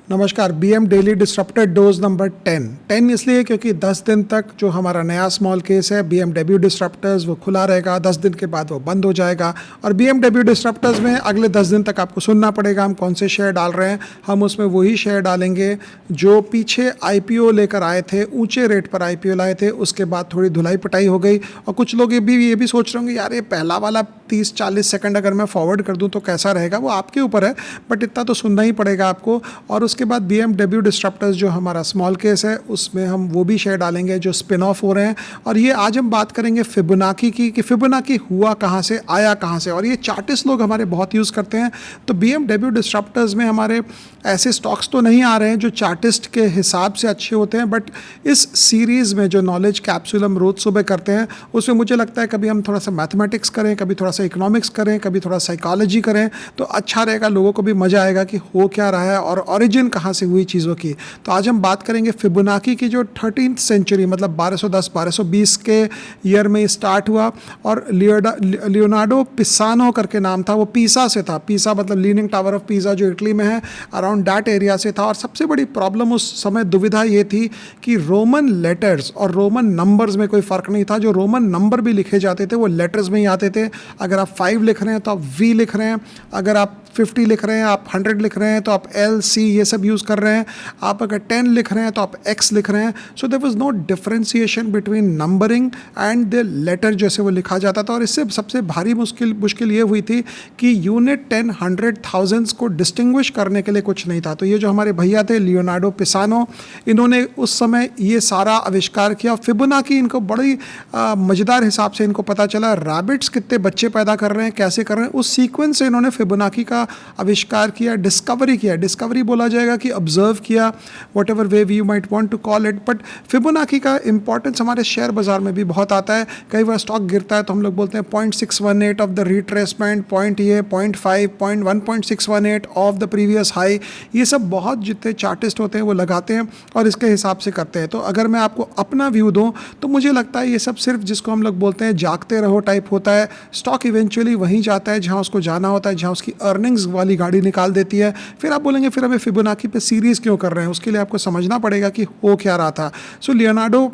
नमस्कार। BM daily डिस्रप्टेड dose number 10 इसलिए क्योंकि 10 दिन तक जो हमारा नया स्मॉल केस है बीएमडब्ल्यू डिस्रप्टर्स वो खुला रहेगा। 10 दिन के बाद वो बंद हो जाएगा और बीएमडब्ल्यू डिस्रप्टर्स में अगले 10 दिन तक आपको सुनना पड़ेगा हम कौन से शेयर डाल रहे हैं। हम उसमें वही शेयर डालेंगे जो पीछे आईपीओ लेकर आए थे, ऊंचे रेट पर आईपीओ लाए थे, उसके बाद थोड़ी धुलाई पिटाई हो गई। और कुछ लोग ये भी सोच रहे होंगे यार ये पहला वाला 30-40 सेकंड अगर मैं फॉरवर्ड कर दूं तो कैसा रहेगा, वो आपके ऊपर है, बट इतना तो सुनना ही पड़ेगा आपको। और उसके बाद बीएमडब्ल्यू डिस्रप्टर्स जो हमारा स्मॉल केस है उसमें हम वो भी शेयर डालेंगे जो स्पिन ऑफ हो रहे हैं। और ये आज हम बात करेंगे फिबोनाची की कि फिबोनाची हुआ कहाँ से, आया कहाँ से, और ये चार्टिस्ट लोग हमारे बहुत यूज़ करते हैं। तो बीएमडब्ल्यू डिस्रप्टर्स में हमारे ऐसे स्टॉक्स तो नहीं आ रहे हैं जो चार्टिस्ट के हिसाब से अच्छे होते हैं, बट इस सीरीज़ में जो नॉलेज कैप्सूल हम रोज़ सुबह करते हैं उसमें मुझे लगता है कभी हम थोड़ा सा मैथमेटिक्स करें, कभी थोड़ा सा इकोनॉमिक्स करें, कभी थोड़ा साइकोलॉजी करें तो अच्छा रहेगा, लोगों को भी मज़ा आएगा कि हो क्या रहा है और ओरिजिन कहाँ से हुई चीज़ों की। तो आज हम बात करेंगे फिबोनाची की जो 13th सेंचुरी मतलब 1210-1220 के ईयर में स्टार्ट हुआ। और लियोनार्डो पिसानो करके नाम था, वो पीसा से था। पीसा मतलब लीनिंग टावर ऑफ पीसा जो इटली में है, अराउंड दैट एरिया से था। और सबसे बड़ी प्रॉब्लम उस समय दुविधा ये थी कि रोमन लेटर्स और रोमन नंबर्स में कोई फ़र्क नहीं था। जो रोमन नंबर भी लिखे जाते थे वो लेटर्स में ही आते थे। अगर आप 5 लिख रहे हैं तो आप वी लिख रहे हैं, अगर आप 50 लिख रहे हैं, आप 100 लिख रहे हैं तो आप एल सी ये सब यूज़ कर रहे हैं, आप अगर 10 लिख रहे हैं तो आप एक्स लिख रहे हैं। So there was no differentiation between numbering and the letter जैसे वो लिखा जाता था। और इससे सबसे भारी मुश्किल ये हुई थी कि यूनिट 10, 100, थाउजेंड्स को डिस्टिंग्विश करने के लिए कुछ नहीं था। तो ये जो हमारे भैया थे लियोनार्डो पिसानो, इन्होंने उस समय ये सारा आविष्कार किया। फिबोनाची इनको बड़ी मज़ेदार हिसाब से इनको पता चला रैबिट्स कितने बच्चे पैदा कर रहे हैं, कैसे कर रहे हैं, उस सीक्वेंस से इन्होंने फिबोनाची का आविष्कार किया, डिस्कवरी किया। डिस्कवरी बोला जाएगा कि ऑब्जर्व किया, whatever way you might want to call it. But Fibonacci का इंपॉर्टेंस हमारे शेयर बाजार में भी बहुत आता है। कई बार स्टॉक गिरता है तो हम लोग बोलते हैं 0.618 ऑफ द रिट्रेसमेंट, पॉइंट ये 0.5, 1.618 ऑफ द प्रीवियस हाई। ये सब बहुत जितने चार्टिस्ट होते हैं वो लगाते हैं और इसके हिसाब से करते हैं। तो अगर मैं आपको अपना व्यू दूं तो मुझे लगता है ये सब सिर्फ जिसको हम लोग बोलते हैं जागते रहो टाइप होता है। स्टॉक इवेंचुअली वहीं जाता है जहां उसको जाना होता है, जहां उसकी अर्निंग्स वाली गाड़ी निकाल देती है। फिर आप बोलेंगे फिर हमें फिबोनाची पे सीरीज़ क्यों कर रहे हैं, उसके लिए आपको समझना पड़ेगा कि हो क्या रहा था। सो लियोनार्डो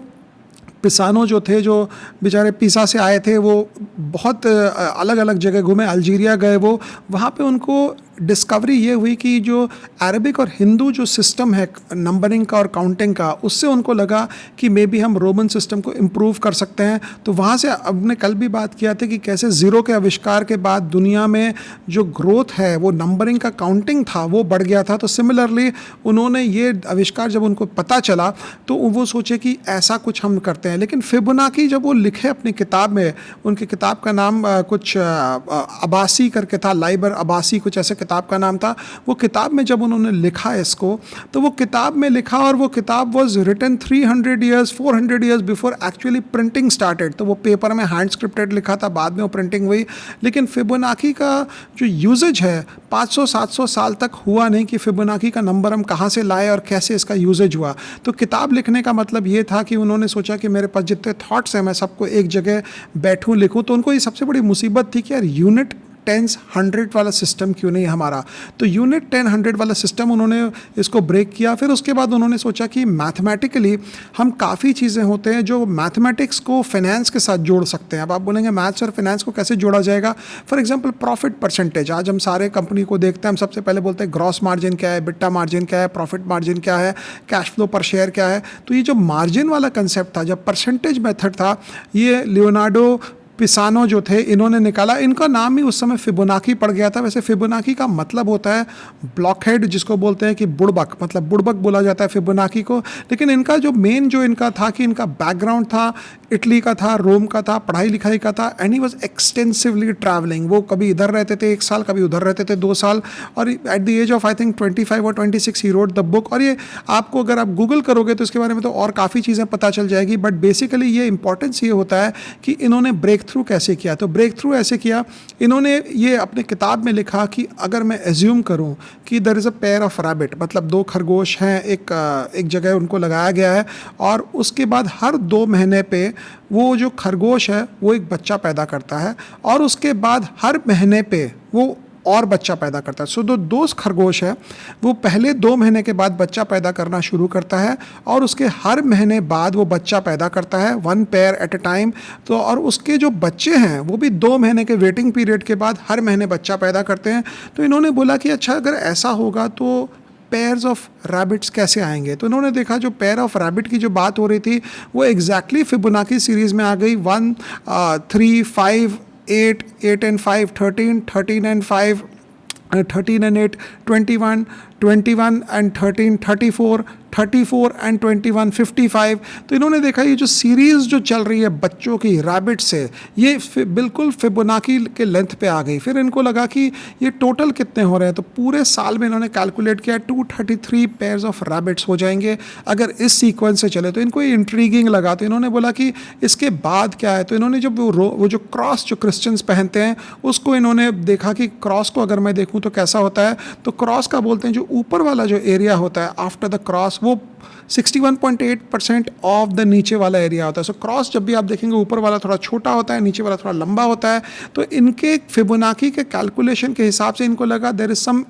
पिसानो जो थे, जो बेचारे पीसा से आए थे, वो बहुत अलग अलग जगह घूमे, अल्जीरिया गए वो, वहाँ पे उनको डिस्कवरी ये हुई कि जो अरबिक और हिंदू जो सिस्टम है नंबरिंग का और काउंटिंग का, उससे उनको लगा कि मे बी हम रोमन सिस्टम को इम्प्रूव कर सकते हैं। तो वहाँ से हमने कल भी बात किया था कि कैसे ज़ीरो के आविष्कार के बाद दुनिया में जो ग्रोथ है वो नंबरिंग का, काउंटिंग था, वो बढ़ गया था। तो सिमिलरली उन्होंने ये आविष्कार जब उनको पता चला तो वो सोचे कि ऐसा कुछ हम करते हैं। लेकिन फिबोनाची जब वो लिखे अपनी किताब में, उनकी किताब का नाम कुछ अब्बासी करके था, लाइबर अब्बासी कुछ ऐसे किताब का नाम था। वो किताब में जब उन्होंने लिखा इसको, तो वो किताब में लिखा और वो किताब was written 300 years 400 years before actually printing started. तो वो पेपर में हैंड स्क्रिप्टेड लिखा था, बाद में वो प्रिंटिंग हुई। लेकिन फिबोनाची का जो यूजेज है 500-700 साल तक हुआ नहीं कि फिबोनाची का नंबर हम कहाँ से लाए और कैसे इसका यूजेज हुआ। तो किताब लिखने का मतलब ये था कि उन्होंने सोचा कि मेरे पास जितने थॉट्स हैं मैं सबको एक जगह बैठूं लिखूं। तो उनको ये सबसे बड़ी मुसीबत थी कि यार यूनिट 10, 100 वाला सिस्टम क्यों नहीं हमारा। तो यूनिट 10, 100 वाला सिस्टम उन्होंने इसको ब्रेक किया। फिर उसके बाद उन्होंने सोचा कि मैथमेटिकली हम काफ़ी चीज़ें होते हैं जो मैथमेटिक्स को फाइनेंस के साथ जोड़ सकते हैं। अब आप बोलेंगे मैथ्स और फाइनेंस को कैसे जोड़ा जाएगा। फॉर एग्जांपल प्रॉफिट परसेंटेज, आज हम सारे कंपनी को देखते हैं, हम सबसे पहले बोलते हैं ग्रॉस मार्जिन क्या है, बिट्टा मार्जिन क्या है, प्रॉफिट मार्जिन क्या है, कैश फ्लो पर शेयर क्या है। तो ये जो मार्जिन वाला कंसेप्ट था, जब परसेंटेज मेथड था, ये लियोनार्डो पिसानो जो थे इन्होंने निकाला। इनका नाम ही उस समय फिबोनाची पड़ गया था। वैसे फिबोनाची का मतलब होता है ब्लॉकहेड, जिसको बोलते हैं कि बुड़बक, मतलब बुड़बक बोला जाता है फिबोनाची को। लेकिन इनका जो मेन जो इनका था कि इनका बैकग्राउंड था, इटली का था, रोम का था, पढ़ाई लिखाई का था, and he was extensively travelling. वो कभी इधर रहते थे 1 साल, कभी उधर रहते थे 2 साल, और at the age of I think 25 और 26 ही रोट द बुक। और ये आपको अगर आप गूगल करोगे तो इसके बारे में तो और काफ़ी चीज़ें पता चल जाएगी। बट बेसिकली ये इंपॉर्टेंस ये होता है कि इन्होंने ब्रेक थ्रू कैसे किया। तो ब्रेक थ्रू ऐसे किया, इन्होंने ये अपने किताब में लिखा कि अगर मैं एज्यूम करूं कि there is a pair of rabbit, मतलब 2 खरगोश हैं, एक जगह उनको लगाया गया है, और उसके बाद हर 2 महीने पे वो जो खरगोश है वो एक बच्चा पैदा करता है, और उसके बाद हर महीने पे वो और बच्चा पैदा करता है। सो दो खरगोश है वो पहले 2 महीने के बाद बच्चा पैदा करना शुरू करता है और उसके हर महीने बाद वो बच्चा पैदा करता है, 1 पेयर एट अ टाइम। तो और उसके जो बच्चे हैं वो भी 2 महीने के वेटिंग पीरियड के बाद हर महीने बच्चा पैदा करते हैं। तो इन्होंने बोला कि अच्छा अगर ऐसा होगा तो पेयर्स ऑफ रैबिट्स कैसे आएंगे। तो इन्होंने देखा जो पेयर ऑफ रैबिट की जो बात हो रही थी वो एग्जैक्टली फिबोनाची सीरीज़ में आ गई। 1, 3, 5, 8, 8 and 5, 13, 13 and 5, 13 and 8, 21, 21 and 13, 34, 34 and 21, 55। तो इन्होंने देखा ये जो सीरीज़ जो चल रही है बच्चों की रैबिट से ये बिल्कुल फिबोनाची के लेंथ पे आ गई। फिर इनको लगा कि ये टोटल कितने हो रहे हैं, तो पूरे साल में इन्होंने कैलकुलेट किया 233 पेयर्स ऑफ रैबिट्स हो जाएंगे अगर इस सीक्वेंस से चले। तो इनको ये इंट्रीगिंग लगा, तो इन्होंने बोला कि इसके बाद क्या है। तो इन्होंने जब वो जो क्रॉस जो क्रिश्चियंस पहनते हैं उसको इन्होंने देखा कि क्रॉस को अगर मैं देखूँ तो कैसा होता है। तो क्रॉस का बोलते हैं जो ऊपर वाला जो एरिया होता है आफ्टर द क्रॉस वो 61.8% ऑफ द नीचे वाला एरिया होता है। सो क्रॉस जब भी आप देखेंगे ऊपर वाला थोड़ा छोटा होता है, नीचे वाला थोड़ा लंबा होता है। तो इनके फिबोनाची के कैलकुलेशन के हिसाब से इनको लगा there is some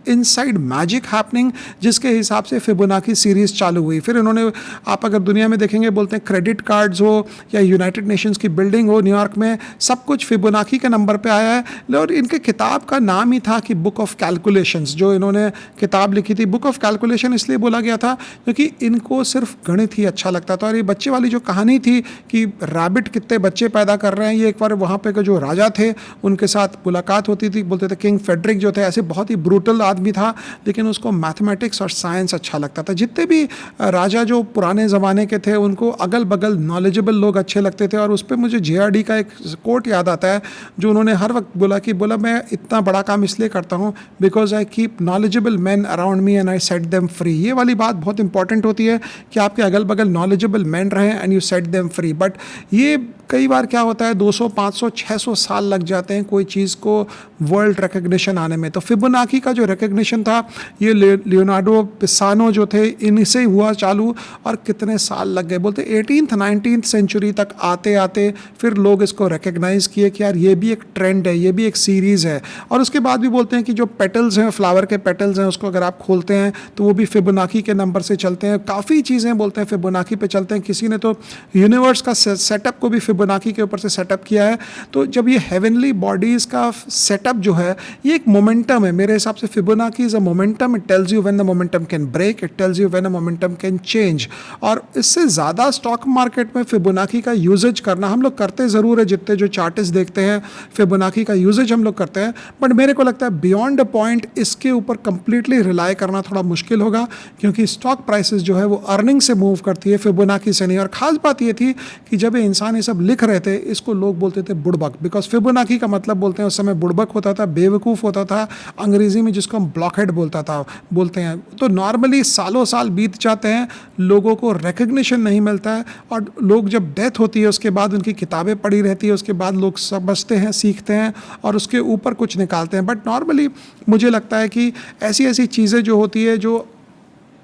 inside magic happening, जिसके हिसाब से फिबोनाची सीरीज़ चालू हुई। फिर इन्होंने, आप अगर दुनिया में देखेंगे बोलते हैं क्रेडिट कार्ड्स हो या यूनाइटेड नेशंस की बिल्डिंग हो न्यूयॉर्क में, सब कुछ फिबोनाची के नंबर पे आया है। और इनके किताब का नाम ही था कि बुक ऑफ कैलकुलेशंस। जो इन्होंने किताब लिखी थी बुक ऑफ कैलकुलेशन इसलिए बोला गया था क्योंकि इनको सिर्फ गणित ही अच्छा लगता था। और ये बच्चे वाली जो कहानी थी कि रैबिट कितने बच्चे पैदा कर रहे हैं, ये एक बार वहाँ पे जो राजा थे उनके साथ मुलाकात होती थी, बोलते थे किंग फेडरिक जो थे ऐसे बहुत ही ब्रूटल आदमी था, लेकिन उसको मैथमेटिक्स और साइंस अच्छा लगता था। जितने भी राजा जो पुराने ज़माने के थे उनको अगल बगल नॉलेजेबल लोग अच्छे लगते थे। और उस पर मुझे JRD का एक कोट याद आता है जो उन्होंने हर वक्त बोला मैं इतना बड़ा काम इसलिए करता हूँ because I keep knowledgeable man around me and I set them free. ये वाली बात बहुत इंपॉर्टेंट होती है कि आपके अगल बगल नॉलेजेबल मैन रहें and you set them free. But ये कई बार क्या होता है 200, 500, 600 साल लग जाते हैं कोई चीज़ को वर्ल्ड रिकग्निशन आने में। तो फिबोनाची का जो रिकग्निशन था ये लियोनार्डो पिसानो जो थे इनसे हुआ चालू और कितने साल लग गए। बोलते 18th 19th सेंचुरी तक आते आते फिर लोग इसको रिकग्नाइज़ किए कि यार ये भी एक ट्रेंड है, ये भी एक सीरीज़ है। और उसके बाद भी बोलते हैं कि जो पेटल्स हैं, फ्लावर के पेटल्स हैं, उसको अगर आप खोलते हैं तो वो भी फिबोनाची के नंबर से चलते हैं। काफ़ी चीज़ें बोलते हैं फिबोनाची पे चलते हैं। किसी ने तो यूनिवर्स का सेटअप को भी फिबोनाची के ऊपर से सेटअप किया है। तो जब ये हेवनली बॉडीज़ का सेटअप जो है ये एक मोमेंटम है मेरे हिसाब से। Fibonacci is a momentum, it tells you when the momentum can break, it tells you when a momentum can change. और इससे ज़्यादा स्टॉक मार्केट में फिबोनाची का यूजेज करना हम लोग करते ज़रूर है, जितने जो चार्टिस्ट देखते हैं फिबोनाची का यूजेज हम लोग करते हैं। बट मेरे को लगता है बियॉन्ड अ पॉइंट इसके ऊपर कंप्लीटली रिलाई करना थोड़ा मुश्किल होगा क्योंकि स्टॉक प्राइसेस जो है वो अर्निंग से मूव करती है, फिबोनाची से नहीं। और ख़ास बात ये थी कि जब ये इंसान ये सब लिख रहे थे इसको लोग बोलते थे बुड़बक, बिकॉज फिबोनाची का मतलब बोलते हैं उस समय बुड़बक होता था, बेवकूफ़ होता था, अंग्रेज़ी में जिसको हम ब्लॉकहेड बोलते हैं। तो नॉर्मली सालों साल बीत जाते हैं, लोगों को रिकग्निशन नहीं मिलता है और लोग जब डेथ होती है उसके बाद उनकी किताबें पड़ी रहती है, उसके बाद लोग समझते हैं, सीखते हैं और उसके ऊपर कुछ निकालते हैं। बट नॉर्मली मुझे लगता है कि ऐसी ऐसी चीज़ें जो होती है जो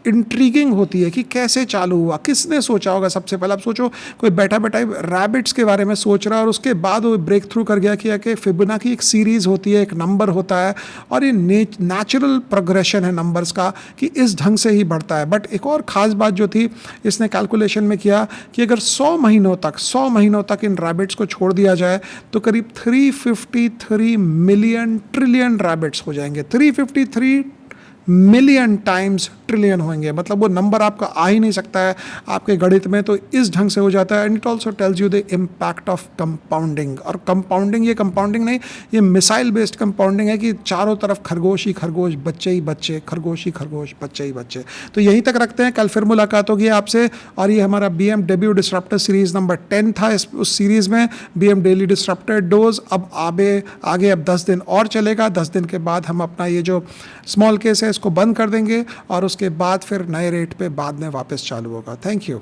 इंट्रीगिंग होती है कि कैसे चालू हुआ, किसने सोचा होगा सबसे पहले। आप सोचो कोई बैठा बैठा रैबिट्स के बारे में सोच रहा है और उसके बाद वो ब्रेक थ्रू कर गया कि फिबोनाची एक सीरीज़ होती है, एक नंबर होता है और ये नेचुरल प्रोग्रेशन है नंबर्स का कि इस ढंग से ही बढ़ता है। बट एक और ख़ास बात जो थी इसने कैलकुलेशन में किया कि अगर 100 महीनों तक इन रैबिट्स को छोड़ दिया जाए तो करीब 353 मिलियन ट्रिलियन रैबिट्स हो जाएंगे। 353 मिलियन टाइम्स ट्रिलियन होंगे, मतलब वो नंबर आपका आ ही नहीं सकता है आपके गणित में। तो इस ढंग से हो जाता है। And it also tells you the impact of compounding. और कंपाउंडिंग, ये कंपाउंडिंग नहीं, ये मिसाइल बेस्ड कंपाउंडिंग है कि चारों तरफ खरगोश ही खरगोश, बच्चे ही बच्चे, खरगोश ही खरगोश, बच्चे ही बच्चे। तो यहीं तक रखते हैं, कल फिर मुलाकात होगी आपसे। और ये हमारा BMW डिस्रप्टर सीरीज़ नंबर 10 था। उस सीरीज़ में BM डेली डिस्रप्टर डोज अब आगे अब 10 दिन और चलेगा। 10 दिन के बाद हम अपना ये जो स्मॉल केस है इसको बंद कर देंगे और उसके बाद फिर नए रेट पे बाद में वापस चालू होगा। Thank you.